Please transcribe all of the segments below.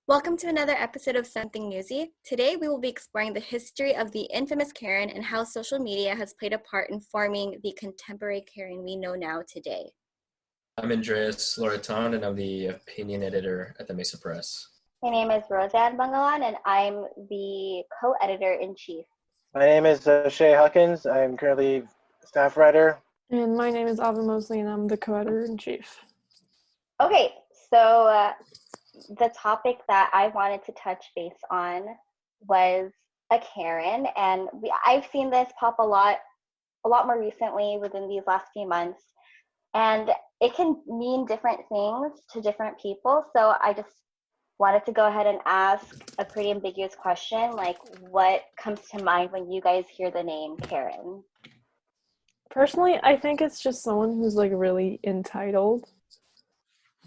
Welcome to another episode of Something Newsy. Today we will be exploring the history of the infamous Karen and how social media has played a part in forming the contemporary Karen we know now today. I'm Andreas Loreton, and I'm the opinion editor at the Mesa Press. My name is Roseanne Bangalan, and I'm the co-editor-in-chief. My name is Shay Huckins. I'm currently staff writer. And my name is Ava Mosley, and I'm the co-editor-in-chief. Okay, so the topic that I wanted to touch base on was a Karen, and I've seen this pop a lot more recently within these last few months, and it can mean different things to different people. So I just wanted to go ahead and ask a pretty ambiguous question, like what comes to mind when you guys hear the name Karen? Personally, I think it's just someone who's like really entitled.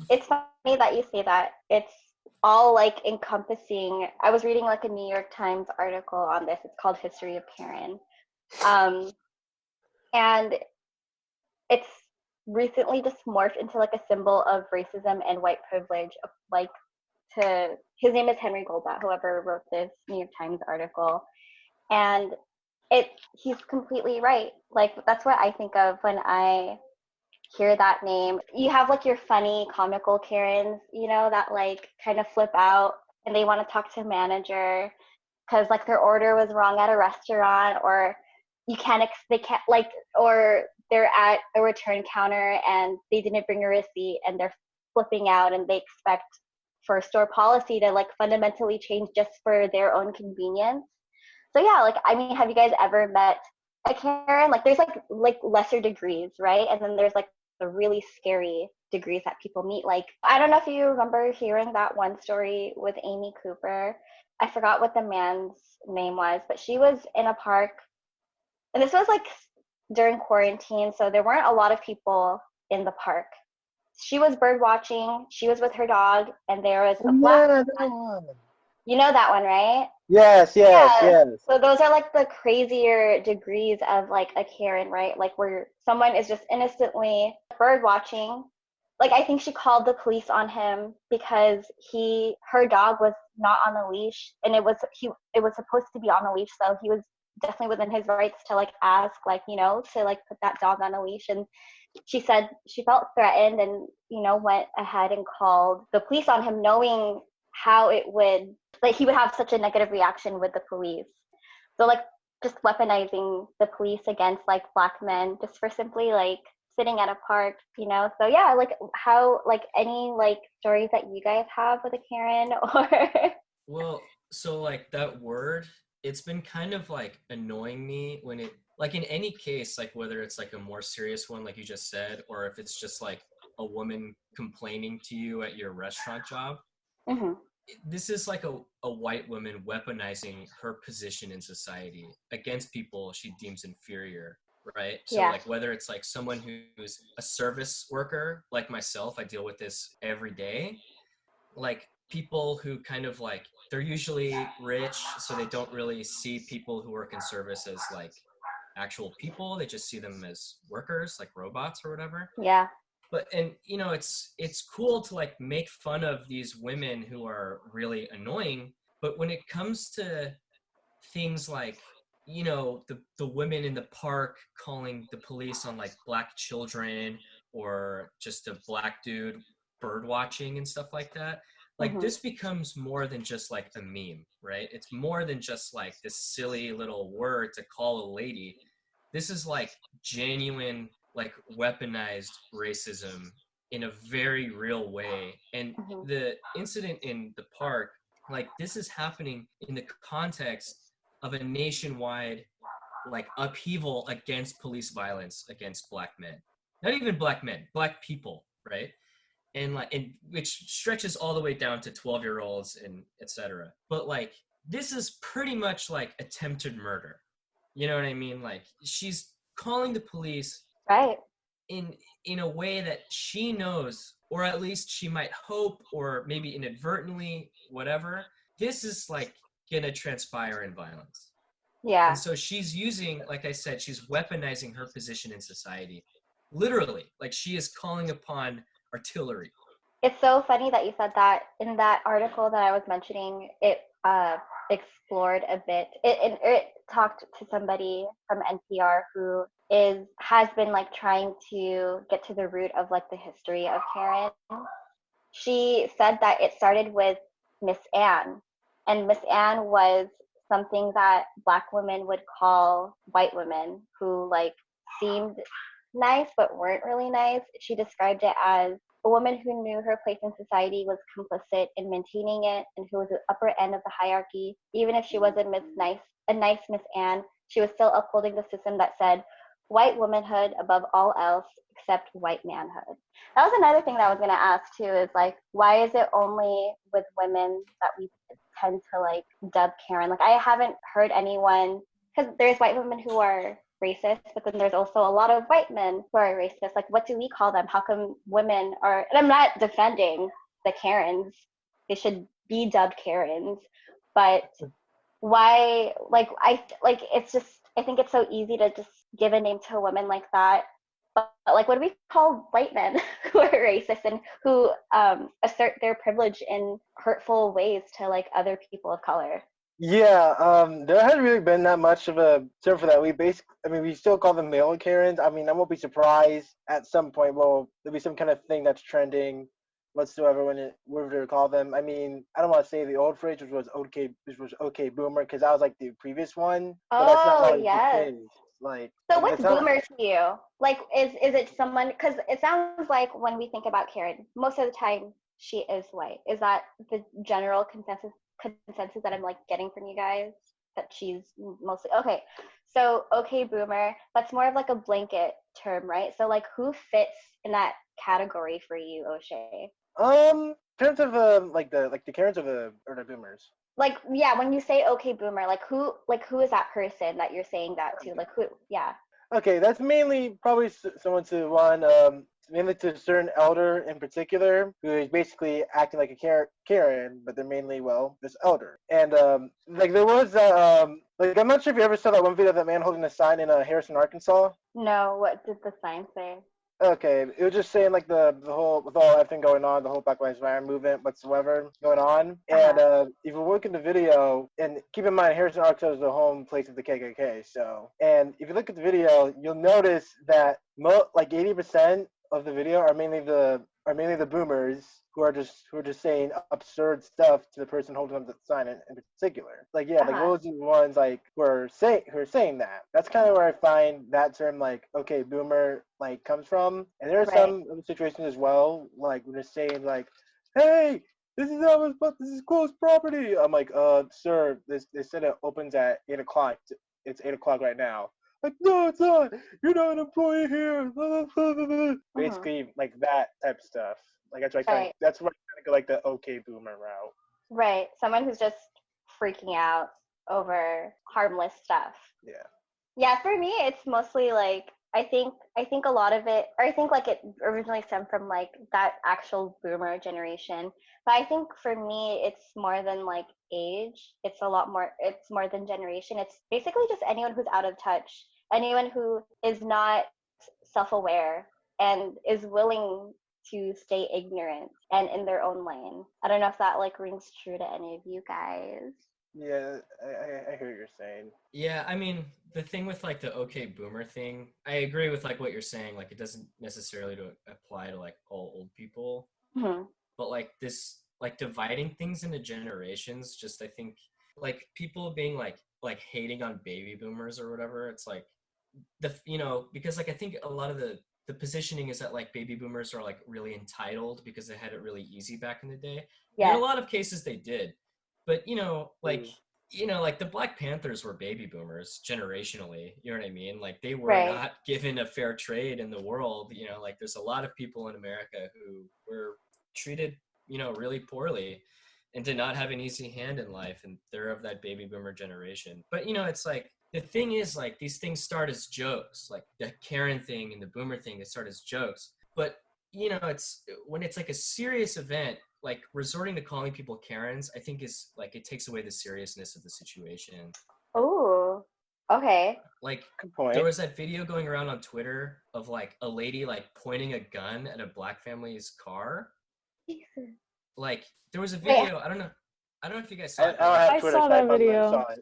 It's funny that you say that. It's all like encompassing. I was reading like a New York Times article on this. It's called History of Karen. And it's recently just morphed into like a symbol of racism and white privilege. His name is Henry Goldblatt, whoever wrote this New York Times article. And he's completely right. Like, that's what I think of when I hear that name. You have like your funny comical Karens, that like kind of flip out and they want to talk to a manager because like their order was wrong at a restaurant, or or they're at a return counter and they didn't bring a receipt and they're flipping out and they expect for store policy to like fundamentally change just for their own convenience. So yeah, like, I mean, have you guys ever met a Karen? Like, there's like lesser degrees, right? And then there's like the really scary degrees that people meet. Like, I don't know if you remember hearing that one story with Amy Cooper. I forgot what the man's name was, but she was in a park, and this was like during quarantine, so there weren't a lot of people in the park. She was bird watching. She was with her dog, and there was a black man. You know that one, right? Yes. So those are like the crazier degrees of like a Karen, right? Like where someone is just innocently bird watching. Like, I think she called the police on him because her dog was not on a leash, and it was supposed to be on a leash, so he was definitely within his rights to like ask, like, to like put that dog on a leash. And she said she felt threatened and went ahead and called the police on him, knowing how he would have such a negative reaction with the police. So like just weaponizing the police against like black men just for simply like sitting at a park, So yeah, like how, like, any like stories that you guys have with a Karen or Well, so like that word, it's been kind of like annoying me when it, like in any case, like whether it's like a more serious one like you just said, or if it's just like a woman complaining to you at your restaurant job. Mm-hmm. This is like a white woman weaponizing her position in society against people she deems inferior, right? So Yeah. like whether it's like someone who's a service worker like myself, I deal with this every day. Like people who kind of like, they're usually rich, so they don't really see people who work in service as like actual people. They just see them as workers, like robots or whatever. Yeah. But, and it's cool to like make fun of these women who are really annoying, but when it comes to things like, the women in the park calling the police on like black children, or just a black dude bird watching and stuff like that, like Mm-hmm. this becomes more than just like a meme, right? It's more than just like this silly little word to call a lady. This is like genuine, like weaponized racism in a very real way. And Mm-hmm. the incident in the park, like this is happening in the context of a nationwide like upheaval against police violence against black men. Not even black men, black people, right? And which stretches all the way down to 12-year-olds and etc. But like this is pretty much like attempted murder. You know what I mean? Like she's calling the police Right. in a way that she knows, or at least she might hope, or maybe inadvertently, whatever, this is like gonna transpire in violence. Yeah. And so she's using, like I said, she's weaponizing her position in society. Literally, like she is calling upon artillery. It's so funny that you said that. In that article that I was mentioning, it explored a bit. It talked to somebody from NPR who has been like trying to get to the root of like the history of Karen. She said that it started with Miss Anne, and Miss Anne was something that Black women would call white women who like seemed nice but weren't really nice. She described it as a woman who knew her place in society, was complicit in maintaining it, and who was at the upper end of the hierarchy. Even if she was a nice Miss Anne, she was still upholding the system that said white womanhood above all else except white manhood. That was another thing that I was going to ask too, is like, why is it only with women that we tend to like dub Karen? Like, I haven't heard anyone, because there's white women who are racist, but then there's also a lot of white men who are racist. Like, what do we call them? How come women are, and I'm not defending the Karens, they should be dubbed Karens, but why, like, it's just, I think it's so easy to just give a name to a woman like that. But like, what do we call white men who are racist and who assert their privilege in hurtful ways to like other people of color? Yeah, there hasn't really been that much of a term for that. We still call them male Karens. I mean, I won't be surprised at some point. Well, there'll be some kind of thing that's trending whatsoever whatever to call them. I mean, I don't want to say the old phrase, which was okay boomer, because that was like the previous one, but that's not Oh always the yes. case. Like, So what's that's not. boomer to you? Like, is it someone? Because it sounds like when we think about Karen, most of the time she is white. Is that the general consensus that I'm like getting from you guys? That she's mostly okay. So okay, boomer. That's more of like a blanket term, right? So like, who fits in that category for you, O'Shea? In terms of the Karens or the boomers. Like, yeah, when you say okay, boomer, like who is that person that you're saying that to? Like who? Yeah. Okay, that's mainly probably someone to one, mainly to a certain elder in particular, who is basically acting like a Karen, but they're mainly, well, this elder. And like there was like I'm not sure if you ever saw that one video of that man holding a sign in Harrison, Arkansas. No, what did the sign say? Okay, it was just saying like the whole with all everything going on, the whole Black Lives Matter movement whatsoever going on, and if you look at the video, and keep in mind Harrison, Arkansas is the home place of the KKK. So, and if you look at the video, you'll notice that like 80% of the video are mainly the boomers who are just saying absurd stuff to the person holding up the sign in particular. Like yeah, like those are the ones like who are saying that. That's kind of where I find that term like okay boomer like comes from. And there are Right. some other situations as well, like when they're saying like, hey, this is closed property. I'm like, sir, they said it opens at 8 o'clock. It's 8 o'clock right now. Like, no, it's not. You're not an employee here. Basically, like that type of stuff. Like Right. that's where I kind of go like the okay boomer route. Right. Someone who's just freaking out over harmless stuff. Yeah. Yeah, for me it's mostly like I think a lot of it, or I think like it originally stemmed from like that actual boomer generation. But I think for me it's more than like age. It's more than generation. It's basically just anyone who's out of touch, anyone who is not self-aware and is willing to stay ignorant and in their own lane. I don't know if that like rings true to any of you guys. Yeah, I hear what you're saying. Yeah, I mean, the thing with like the okay boomer thing, I agree with like what you're saying. Like, it doesn't necessarily apply to like all old people, Hmm. but like this, like dividing things into generations. Just I think like people being like hating on baby boomers or whatever. It's like because like I think a lot of the positioning is that like baby boomers are like really entitled because they had it really easy back in the day. And in a Yes. lot of cases they did, but Mm. like the Black Panthers were baby boomers generationally. You know what I mean? Like they were Right. not given a fair trade in the world. Like there's a lot of people in America who were treated really poorly and did not have an easy hand in life, and they're of that baby boomer generation. But it's like the thing is like these things start as jokes, like the Karen thing and the boomer thing, they start as jokes. But it's when it's like a serious event, like resorting to calling people Karens, I think is like it takes away the seriousness of the situation. Oh, okay. Like Good there point. was that video going around on Twitter of like a lady like pointing a gun at a Black family's car. Jesus. Like there was a Wait. video. I don't know if you guys I saw it. don't But like, have I Twitter, saw so that probably video. saw it.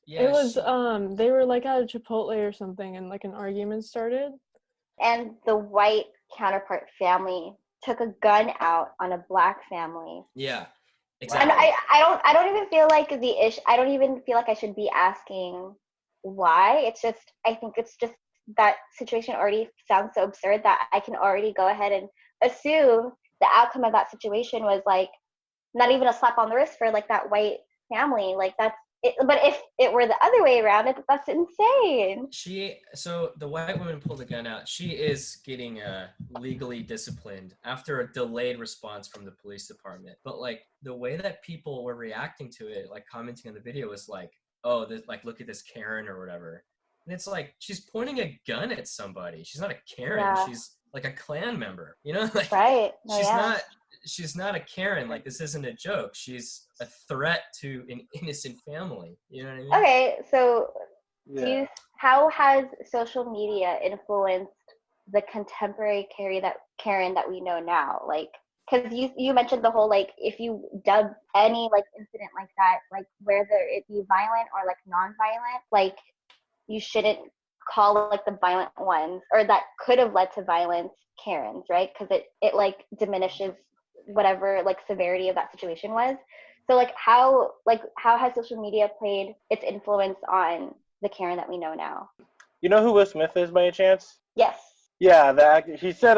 yeah, It was she, they were like at a Chipotle or something, and like an argument started. And the white counterpart family took a gun out on a black family. yeah, And exactly. I don't even feel like the issue, I don't even feel like I should be asking why. It's just, I think it's just that situation already sounds so absurd that I can already go ahead and assume the outcome of that situation was like not even a slap on the wrist for like that white family. Like that's it. But if it were the other way around, that's insane. So the white woman pulled a gun out. She is getting legally disciplined after a delayed response from the police department. But like the way that people were reacting to it, like commenting on the video, was like, "Oh, this, like look at this Karen or whatever." And it's like she's pointing a gun at somebody. She's not a Karen. Yeah. She's like a Klan member. You know, like Right. No, she's yeah. not. She's not a Karen. Like this isn't a joke. She's a threat to an innocent family. You know what I mean? Okay, so Yeah. how has social media influenced the contemporary Karen that we know now? Like, because you mentioned the whole like if you dub any like incident like that, like whether it be violent or like non-violent, like you shouldn't call like the violent ones or that could have led to violence Karens, right? Because it like diminishes whatever like severity of that situation was. So like how has social media played its influence on the Karen that we know now? You know who Will Smith is by any chance? Yes. Yeah, the actor. He said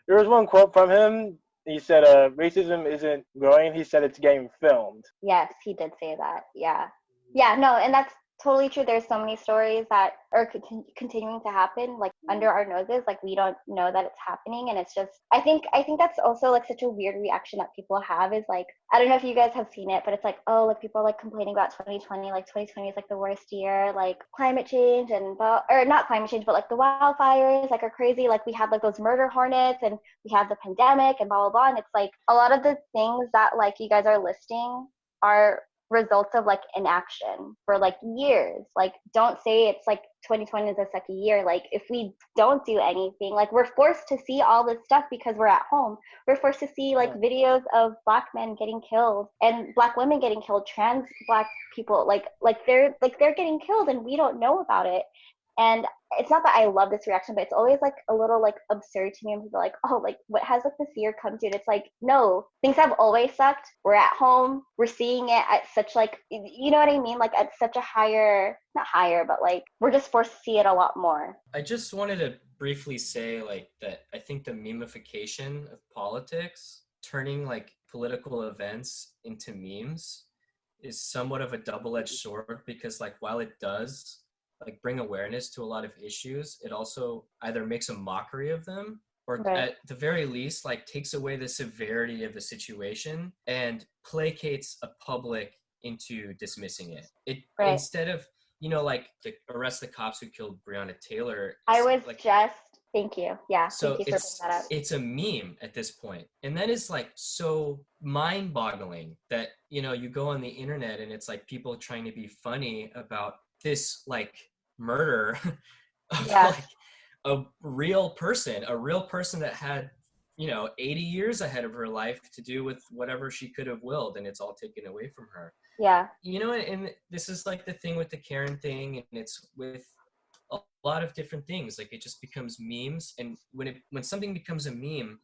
there was one quote from him. He said racism isn't growing. He said it's getting filmed. Yes, he did say that. Yeah. Yeah, no, and that's totally true. There's so many stories that are continuing to happen like under our noses, like we don't know that it's happening, and it's just I think that's also like such a weird reaction that people have is like I don't know if you guys have seen it, but it's like oh like people are like complaining about 2020, like 2020 is like the worst year, like climate change and or not climate change, but like the wildfires like are crazy, like we had like those murder hornets and we have the pandemic and blah blah blah, and it's like a lot of the things that like you guys are listing are results of like inaction for like years. Like don't say it's like 2020 is a second year. Like if we don't do anything, like we're forced to see all this stuff because we're at home. We're forced to see like videos of black men getting killed and black women getting killed, trans black people like they're getting killed and we don't know about it. And it's not that I love this reaction, but it's always like a little like absurd to me. And people are like, oh, like what has like this year come to? And it's like, no, things have always sucked. We're at home. We're seeing it at such like, you know what I mean? Like at such a higher, not higher, but like we're just forced to see it a lot more. I just wanted to briefly say like that I think the memification of politics, turning like political events into memes, is somewhat of a double-edged sword because like while it does like bring awareness to a lot of issues, it also either makes a mockery of them or Right. at the very least like takes away the severity of the situation and placates a public into dismissing it. Right. Instead of like arrest the cops who killed Breonna Taylor. I was like, just, thank you. Yeah, so thank you for bringing that up. it's a meme at this point, and that is like so mind-boggling that you go on the internet and it's like people trying to be funny about this like murder of Yeah. like a real person that had 80 years ahead of her life to do with whatever she could have willed, and it's all taken away from her. Yeah. And this is like the thing with the Karen thing, and it's with a lot of different things. Like it just becomes memes, and when something becomes a meme,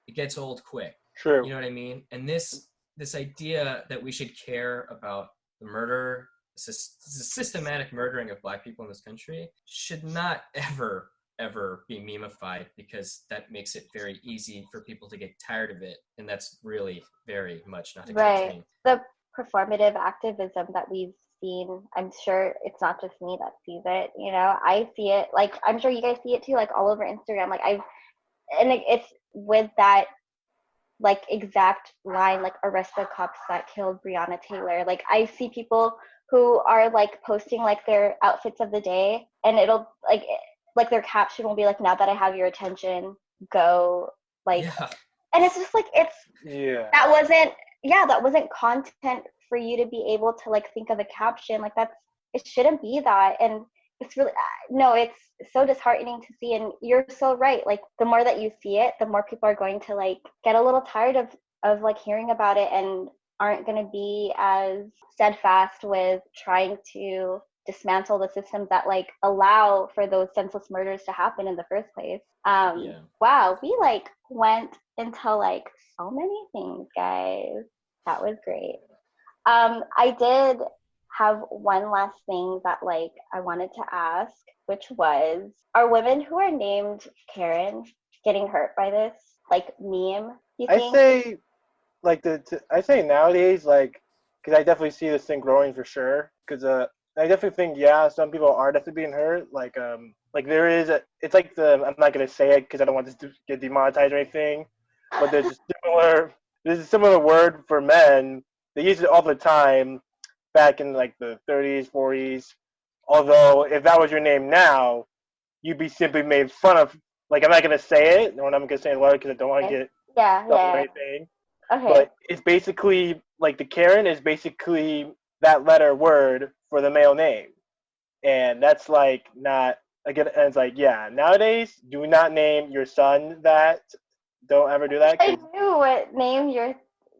it gets old quick. True. You know what I mean? And this idea that we should care about the murder, the systematic murdering of Black people in this country, should not ever be memeified, because that makes it very easy for people to get tired of it, and that's really very much not a good thing. The performative activism that we've seen, I'm sure it's not just me that sees it, I see it, like I'm sure you guys see it too, like all over Instagram, like it's with that like exact line, like arrest the cops that killed Breonna Taylor. Like I see people who are like posting like their outfits of the day, and it'll like their caption will be like, now that I have your attention, go, like, yeah. And it's just like, that wasn't content for you to be able to like think of a caption. Like it shouldn't be that. And it's really, no, it's so disheartening to see. And you're so right. Like the more that you see it, the more people are going to like get a little tired of of like hearing about it and aren't going to be as steadfast with trying to dismantle the systems that like allow for those senseless murders to happen in the first place. Wow, we like went into like so many things, guys. That was great. I did have one last thing that like I wanted to ask, which was, are women who are named Karen getting hurt by this like meme, you think? I say like I say nowadays, like, because I definitely see this thing growing for sure. Because I definitely think, yeah, some people are definitely being hurt. Like there is it's like I'm not gonna say it because I don't want this to get demonetized or anything. But there's a similar word for men. They use it all the time back in like the 30s, 40s. Although if that was your name now, you'd be simply made fun of. Like, I'm not gonna say it. No, I'm not gonna say it loud because I don't want to get or anything. Okay. But it's basically like the Karen is basically that letter word for the male name, and that's like not again. And it's like, yeah, nowadays do not name your son that. Don't ever do that. I knew what name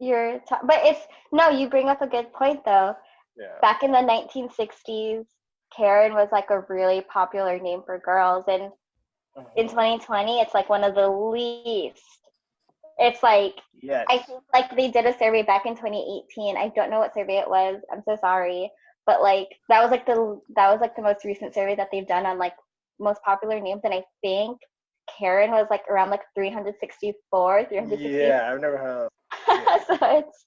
but it's no. You bring up a good point though. Yeah. Back in the 1960s, Karen was like a really popular name for girls, and in 2020, it's like one of the least. It's like, yes. I think like they did a survey back in 2018. I don't know what survey it was. I'm so sorry, but like that was like the most recent survey that they've done on like most popular names, and I think Karen was like around like 364, 360. Yeah, I've never heard. So it's,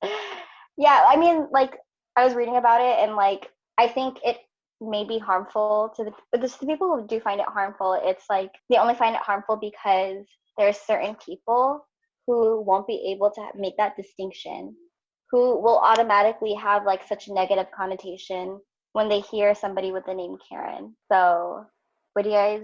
yeah, I mean, like I was reading about it, and like I think it may be harmful to the people who do find it harmful. It's like they only find it harmful because there's certain people who won't be able to make that distinction, who will automatically have like such a negative connotation when they hear somebody with the name Karen. So what do you guys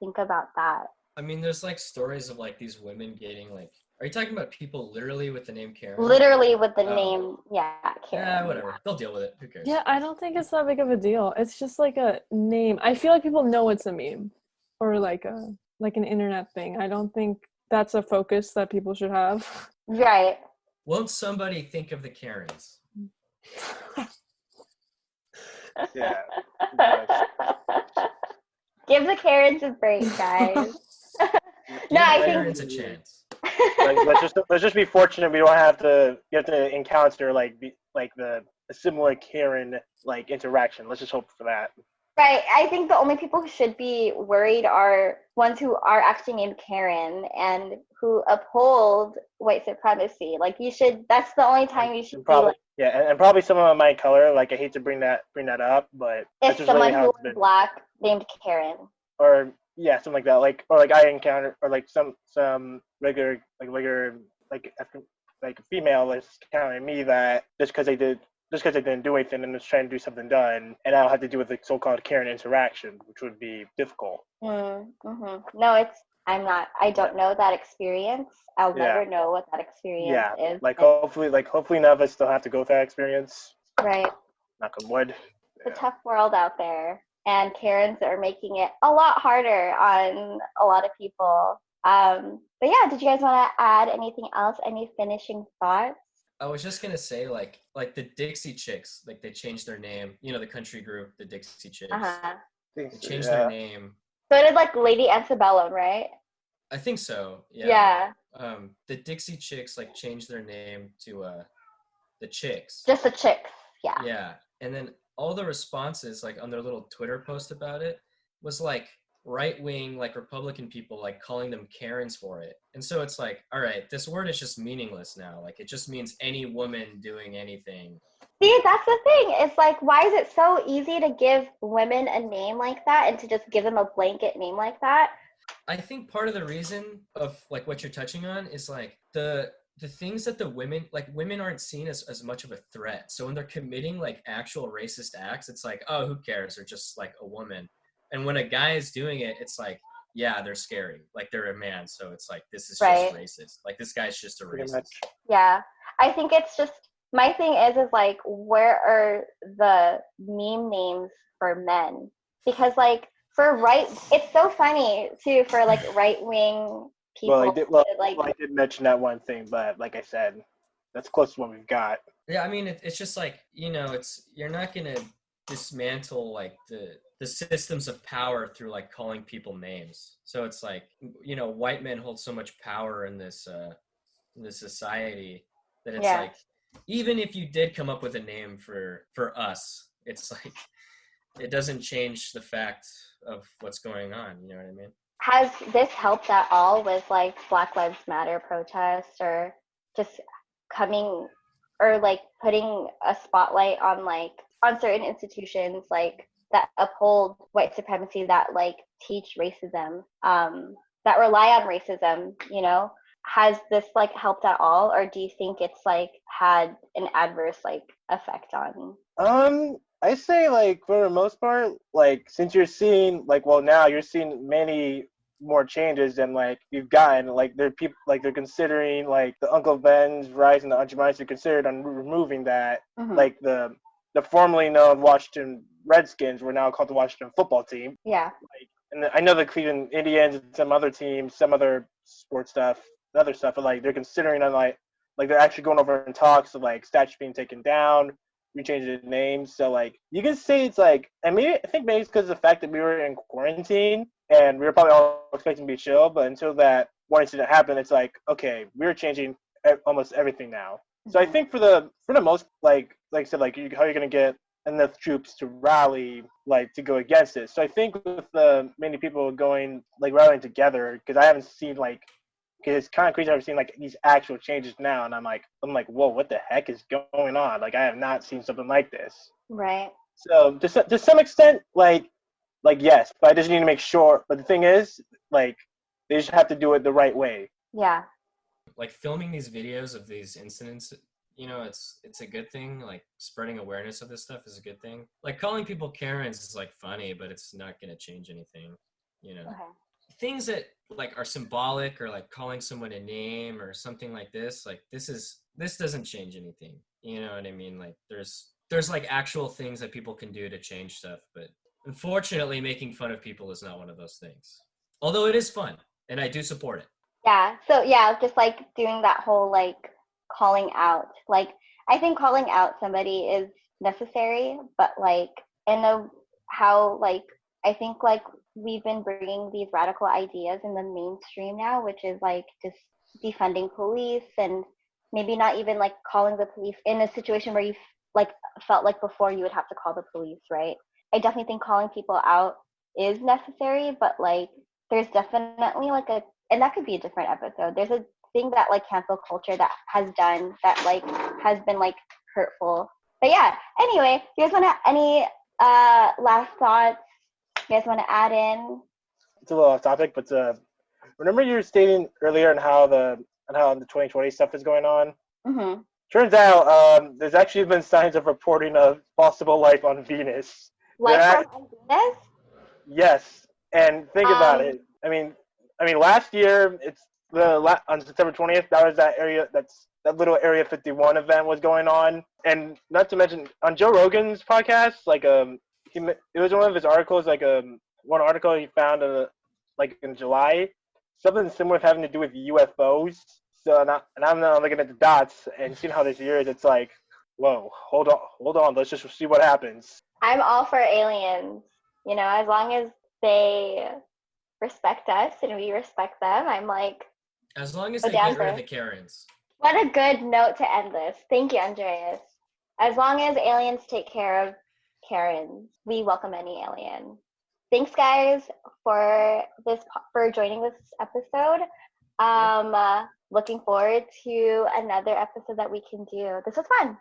think about that? I mean, there's like stories of like these women getting like, are you talking about people literally with the name Karen? Literally with the name, yeah, Karen. Yeah, whatever. They'll deal with it. Who cares? Yeah, I don't think it's that big of a deal. It's just like a name. I feel like people know it's a meme or like an internet thing. I don't think that's a focus that people should have. Right. Won't somebody think of the Karens? Yeah. Give the Karens a break, guys. Give I the think Karens a chance. Like, let's just be fortunate we don't have to encounter like a similar Karen like interaction. Let's just hope for that. Right. I think the only people who should be worried are ones who are actually named Karen and who uphold white supremacy. Like that's the only time you should probably, be like, and probably someone of my color. Like, I hate to bring that up, but if someone who is black named Karen. Or yeah, something like that. Like, or like I encounter, or like some regular like female is counting me that just because they didn't do anything and was trying to do something done, and I don't have to do with the so-called Karen interaction, which would be difficult. Mm-hmm. No, I don't know that experience. I'll never know what that experience is. Like hopefully none of us still have to go through that experience. Right. Knock on wood. It's a tough world out there, and Karens are making it a lot harder on a lot of people. But yeah, did you guys want to add anything else? Any finishing thoughts? I was just gonna say, like the Dixie Chicks, like they changed their name. You know, the country group, the Dixie Chicks. They changed their name. So did like Lady Antebellum, right? I think so. Yeah. The Dixie Chicks like changed their name to the Chicks. Just the Chicks. Yeah. Yeah, and then all the responses, like on their little Twitter post about it, was like right-wing, like Republican people, like calling them Karens for it. And so it's like, all right, this word is just meaningless now. Like, it just means any woman doing anything. See, that's the thing. It's like, why is it so easy to give women a name like that and to just give them a blanket name like that? I think part of the reason of like what you're touching on is like the things that women aren't seen as much of a threat. So when they're committing like actual racist acts, it's like, oh, who cares? They're just like a woman. And when a guy is doing it, it's like, yeah, they're scary. Like, they're a man. So it's like, this is just racist. Like, this guy's just a racist. Yeah. I think it's just, my thing is like, where are the meme names for men? Because like, it's so funny too for like right-wing people. I did mention that one thing, but like I said, that's close to what we've got. Yeah, I mean, it's just like, you're not gonna dismantle like the systems of power through like calling people names. So it's like, white men hold so much power in this society that it's Yeah. like, even if you did come up with a name for us, it's like it doesn't change the fact of what's going on. You know what I mean? Has this helped at all with like Black Lives Matter protests, or just coming, or like putting a spotlight on certain institutions like that uphold white supremacy, that like teach racism, that rely on racism, has this like helped at all, or do you think it's like had an adverse like effect on? I say like for the most part, like since you're seeing now you're seeing many more changes than like you've gotten. Like there are people like they're considering like the Uncle Ben's rise and the Aunt Jemima's, they're considered on removing that. Mm-hmm. Like the formerly known Washington Redskins were now called the Washington Football Team. Yeah. And I know the Cleveland Indians and some other teams, some other sports stuff, other stuff, but like they're considering on like they're actually going over in talks of like statues being taken down, rechanging the names. So like you can say it's like, I think maybe it's because of the fact that we were in quarantine and we were probably all expecting to be chill, but until that one incident happened, it's like, okay, we're changing almost everything now. So I think for the most, like I said, like how you're gonna get enough troops to rally, like to go against it. So I think with many people going like rallying together, because I haven't seen like, because it's kind of crazy. I've seen like these actual changes now, and I'm like, whoa, what the heck is going on? Like I have not seen something like this. Right. So to some extent, like yes, but I just need to make sure. But the thing is, like they just have to do it the right way. Yeah. Like filming these videos of these incidents, it's a good thing. Like spreading awareness of this stuff is a good thing. Like calling people Karens is like funny, but it's not going to change anything, Okay. Things that like are symbolic, or like calling someone a name or something like this, like this doesn't change anything. You know what I mean? Like there's like actual things that people can do to change stuff, but unfortunately making fun of people is not one of those things. Although it is fun and I do support it. Yeah. So yeah, just like doing that whole like calling out. Like I think calling out somebody is necessary, but like how like I think like we've been bringing these radical ideas in the mainstream now, which is like just defunding police, and maybe not even like calling the police in a situation where you like felt like before you would have to call the police, right? I definitely think calling people out is necessary, but like there's definitely like and that could be a different episode. There's a thing that like cancel culture that has done that like has been like hurtful. But yeah, anyway, you guys want to any last thoughts you guys want to add in? It's a little off topic, but remember you were stating earlier on how the 2020 stuff is going on. Mm-hmm. Turns out there's actually been signs of reporting of possible life on Venus. Life on Venus? Yes, and think about it. I mean, last year it's on September 20th. That was that area. That little Area 51 event was going on, and not to mention on Joe Rogan's podcast, like it was one of his articles, like one article he found like in July, something similar with having to do with UFOs. So I'm now looking at the dots and seeing how this year is. It's like, whoa, hold on, let's just see what happens. I'm all for aliens. As long as they respect us and we respect them, I'm like. As long as they get rid of the Karens. What a good note to end this. Thank you, Andreas. As long as aliens take care of Karens, we welcome any alien. Thanks, guys, for joining this episode. Looking forward to another episode that we can do. This was fun.